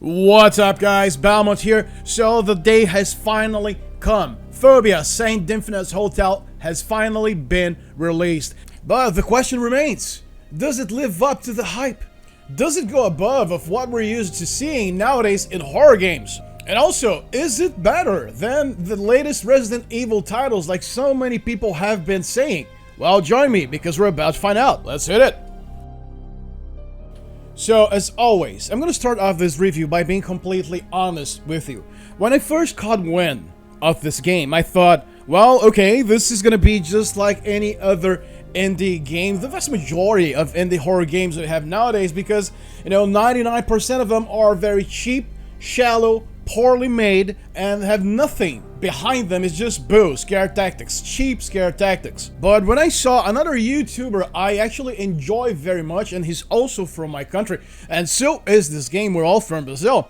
What's up, guys? Balmont here. So the day has finally come. Fobia, St. Dinfna's Hotel has finally been released. But the question remains, does it live up to the hype? Does it go above of what we're used to seeing nowadays in horror games? And also, is it better than the latest Resident Evil titles like so many people have been saying? Well, join me because we're about to find out. Let's hit it! So, as always, I'm gonna start off this review by being completely honest with you. When I first caught wind of this game, I thought, well, okay, this is gonna be just like any other indie game. The vast majority of indie horror games that we have nowadays, because, 99% of them are very cheap, shallow, poorly made, and have nothing behind them. It's just scare tactics, cheap scare tactics. But when I saw another YouTuber I actually enjoy very much, and he's also from my country, and so is this game, we're all from Brazil,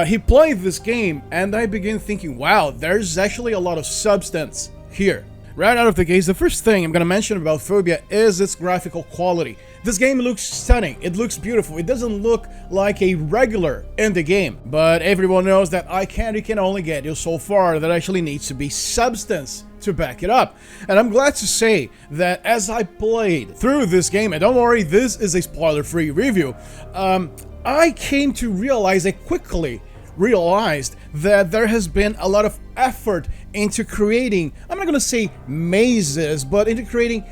he played this game, and I began thinking, wow, there's actually a lot of substance here. Right out of the gate, the first thing I'm gonna mention about Fobia is its graphical quality. This game looks stunning, it looks beautiful, it doesn't look like a regular indie game, but everyone knows that eye candy can only get you so far. There actually needs to be substance to back it up. And I'm glad to say that as I played through this game, and don't worry, this is a spoiler-free review, I came to realize, I quickly realized that there has been a lot of effort into creating, I'm not gonna say mazes, but into creating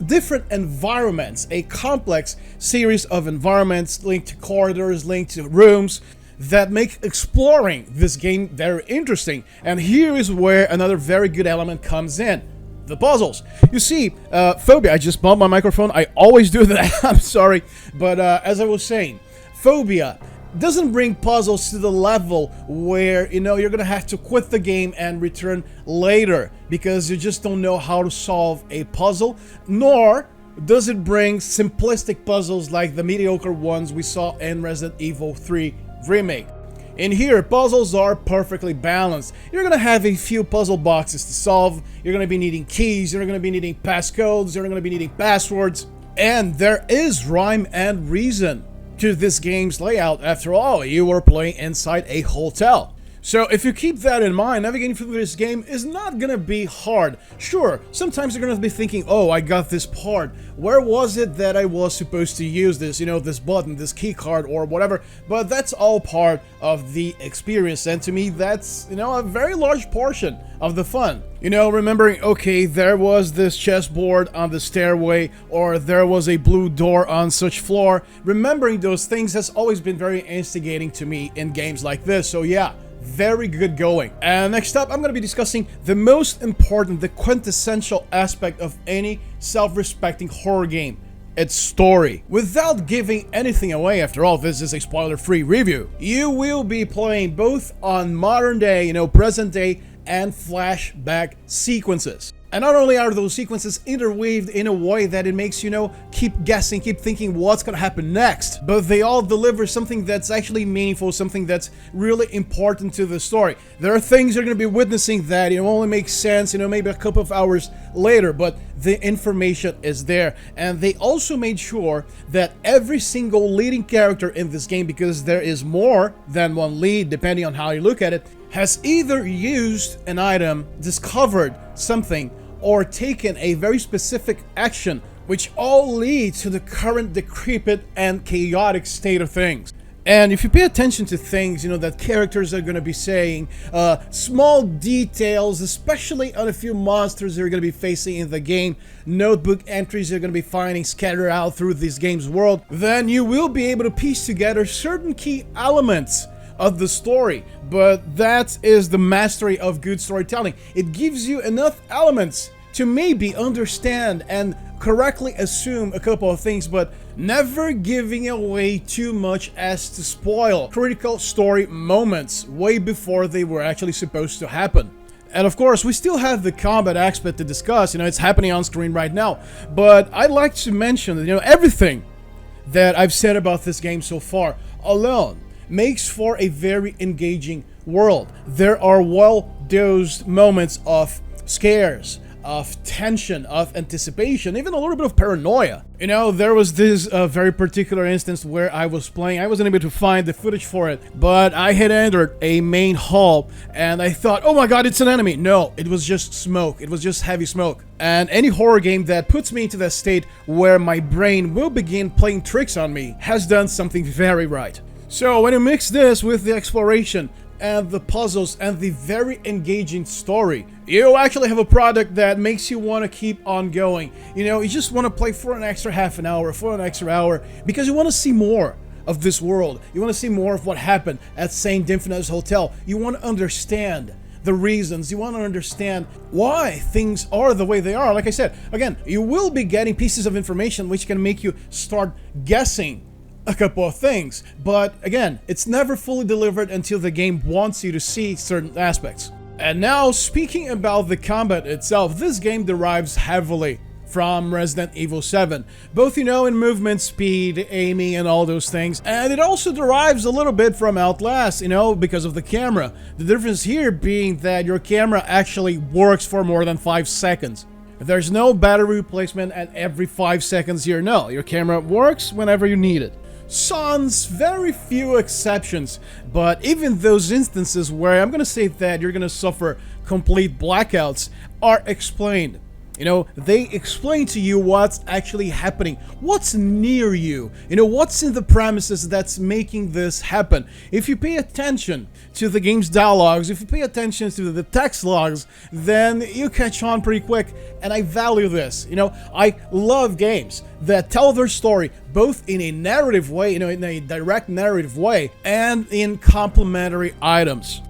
different environments, a complex series of environments linked to corridors, linked to rooms, that make exploring this game very interesting. And here is where another very good element comes in: the puzzles. You see, Fobia, I just bumped my microphone, I always do that, I'm sorry, but as I was saying, Fobia doesn't bring puzzles to the level where, you're gonna have to quit the game and return later because you just don't know how to solve a puzzle, nor does it bring simplistic puzzles like the mediocre ones we saw in Resident Evil 3 Remake. In here, puzzles are perfectly balanced. You're gonna have a few puzzle boxes to solve, you're gonna be needing keys, you're gonna be needing passcodes, you're gonna be needing passwords, and there is rhyme and reason to this game's layout. After all, you are playing inside a hotel. So if you keep that in mind, navigating through this game is not gonna be hard. Sure, sometimes you're gonna be thinking, oh, I got this part. Where was it that I was supposed to use this, this button, this key card, or whatever? But that's all part of the experience, and to me, that's, a very large portion of the fun. Remembering, okay, there was this chessboard on the stairway, or there was a blue door on such floor. Remembering those things has always been very instigating to me in games like this, so yeah. Very good going. And next up, I'm going to be discussing the most important, the quintessential aspect of any self-respecting horror game: its story. Without giving anything away, after all, this is a spoiler-free review, you will be playing both on modern day, present day, and flashback sequences. And not only are those sequences interweaved in a way that it makes you, keep guessing, keep thinking what's gonna happen next, but they all deliver something that's actually meaningful, something that's really important to the story. There are things you're gonna be witnessing that, only make sense, maybe a couple of hours later, but the information is there. And they also made sure that every single leading character in this game, because there is more than one lead depending on how you look at it, has either used an item, discovered something, or taken a very specific action, which all leads to the current decrepit and chaotic state of things. And if you pay attention to things, that characters are going to be saying, small details, especially on a few monsters you're going to be facing in the game, notebook entries you're going to be finding scattered out through this game's world, then you will be able to piece together certain key elements of the story. But that is the mastery of good storytelling. It gives you enough elements to maybe understand and correctly assume a couple of things, but never giving away too much as to spoil critical story moments way before they were actually supposed to happen. And of course, we still have the combat aspect to discuss, it's happening on screen right now, but I'd like to mention that, everything that I've said about this game so far alone makes for a very engaging world. There are well-dosed moments of scares, of tension, of anticipation, even a little bit of paranoia. You know, there was this very particular instance where I was playing. I wasn't able to find the footage for it, but I had entered a main hall and I thought, oh my god, it's an enemy. No, it was just smoke. It was just heavy smoke. And any horror game that puts me into that state where my brain will begin playing tricks on me has done something very right. So when you mix this with the exploration and the puzzles and the very engaging story, you actually have a product that makes you want to keep on going. You know, you just want to play for an extra half an hour, for an extra hour, because you want to see more of this world. You want to see more of what happened at St. Dinfna's Hotel. You want to understand the reasons. You want to understand why things are the way they are. Like I said, again, you will be getting pieces of information which can make you start guessing a couple of things, but again, it's never fully delivered until the game wants you to see certain aspects. And now, speaking about the combat itself, this game derives heavily from Resident Evil 7, both, you know, in movement, speed, aiming, and all those things, and it also derives a little bit from Outlast, you know, because of the camera. The difference here being that your camera actually works for more than 5 seconds. There's no battery replacement at every 5 seconds here. No, your camera works whenever you need it. Sans very few exceptions, but even those instances where I'm gonna say that you're gonna suffer complete blackouts are explained. You know, they explain to you what's actually happening, what's near you, you know, what's in the premises that's making this happen. If you pay attention to the game's dialogues, if you pay attention to the text logs, then you catch on pretty quick, and I value this. You know, I love games that tell their story both in a narrative way, you know, in a direct narrative way, and in complementary items.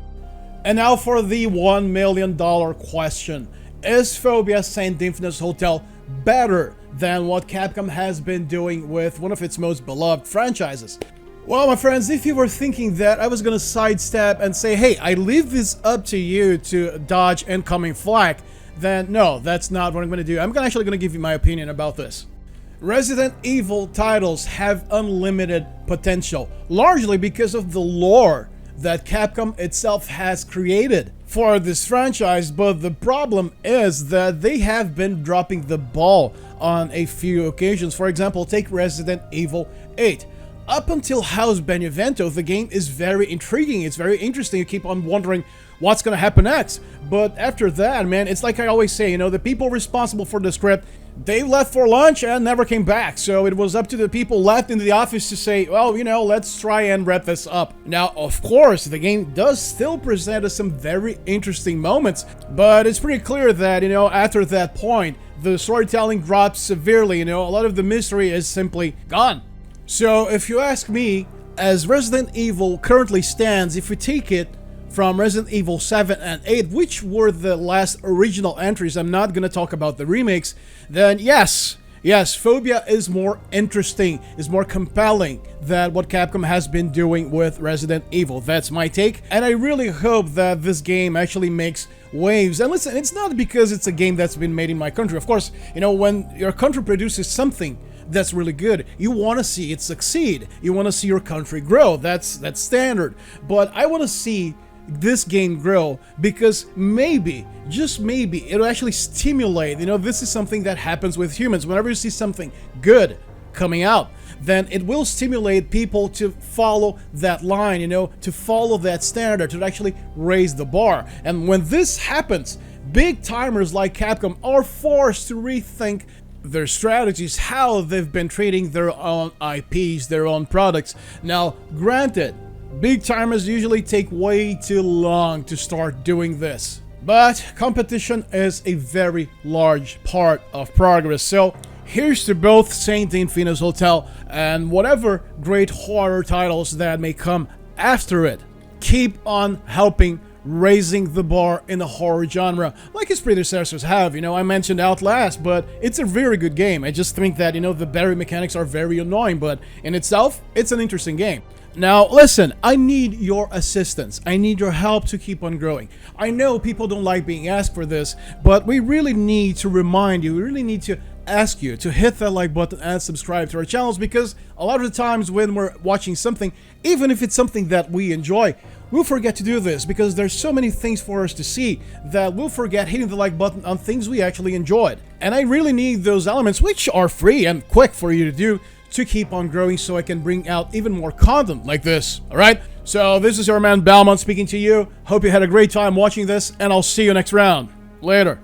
And now for the $1 million question. Is Fobia St. Dinfna's Hotel better than what Capcom has been doing with one of its most beloved franchises? Well, my friends, if you were thinking that I was gonna sidestep and say, hey, I leave this up to you to dodge incoming flak, then no, that's not what I'm gonna do. I'm actually gonna give you my opinion about this. Resident Evil titles have unlimited potential, largely because of the lore that Capcom itself has created for this franchise, but the problem is that they have been dropping the ball on a few occasions. For example, take Resident Evil 8. Up until House Benevento, the game is very intriguing, it's very interesting, you keep on wondering what's gonna happen next. But after that, man, it's like I always say, you know, the people responsible for the script, they left for lunch and never came back, so it was up to the people left in the office to say, well, you know, let's try and wrap this up. Now, of course, the game does still present us some very interesting moments, but it's pretty clear that, you know, after that point, the storytelling drops severely, you know, a lot of the mystery is simply gone. So, if you ask me, as Resident Evil currently stands, if we take it from Resident Evil 7 and 8, which were the last original entries, I'm not gonna talk about the remakes, then yes, Fobia is more interesting, is more compelling than what Capcom has been doing with Resident Evil. That's my take, and I really hope that this game actually makes waves. And listen, it's not because it's a game that's been made in my country. Of course, you know, when your country produces something that's really good, you want to see it succeed. You want to see your country grow. That's standard. But I want to see this game grow because maybe, just maybe, it'll actually stimulate, you know, this is something that happens with humans. Whenever you see something good coming out, then it will stimulate people to follow that line, you know, to follow that standard, to actually raise the bar. And when this happens, big timers like Capcom are forced to rethink their strategies, how they've been treating their own IPs, their own products. Now, granted, big timers usually take way too long to start doing this, but competition is a very large part of progress. So here's to both St. Dinfna's Hotel and whatever great horror titles that may come after it. Keep on helping raising the bar in the horror genre, like its predecessors have. You know, I mentioned Outlast, but it's a very good game. I just think that, you know, the battery mechanics are very annoying, but in itself, it's an interesting game. Now, listen, I need your assistance. I need your help to keep on growing. I know people don't like being asked for this, but we really need to remind you, we really need to ask you to hit that like button and subscribe to our channels, because a lot of the times when we're watching something, even if it's something that we enjoy, we'll forget to do this because there's so many things for us to see that we'll forget hitting the like button on things we actually enjoyed. And I really need those elements, which are free and quick for you to do, to keep on growing so I can bring out even more content like this, alright? So this is your man Balmont speaking to you. Hope you had a great time watching this, and I'll see you next round. Later.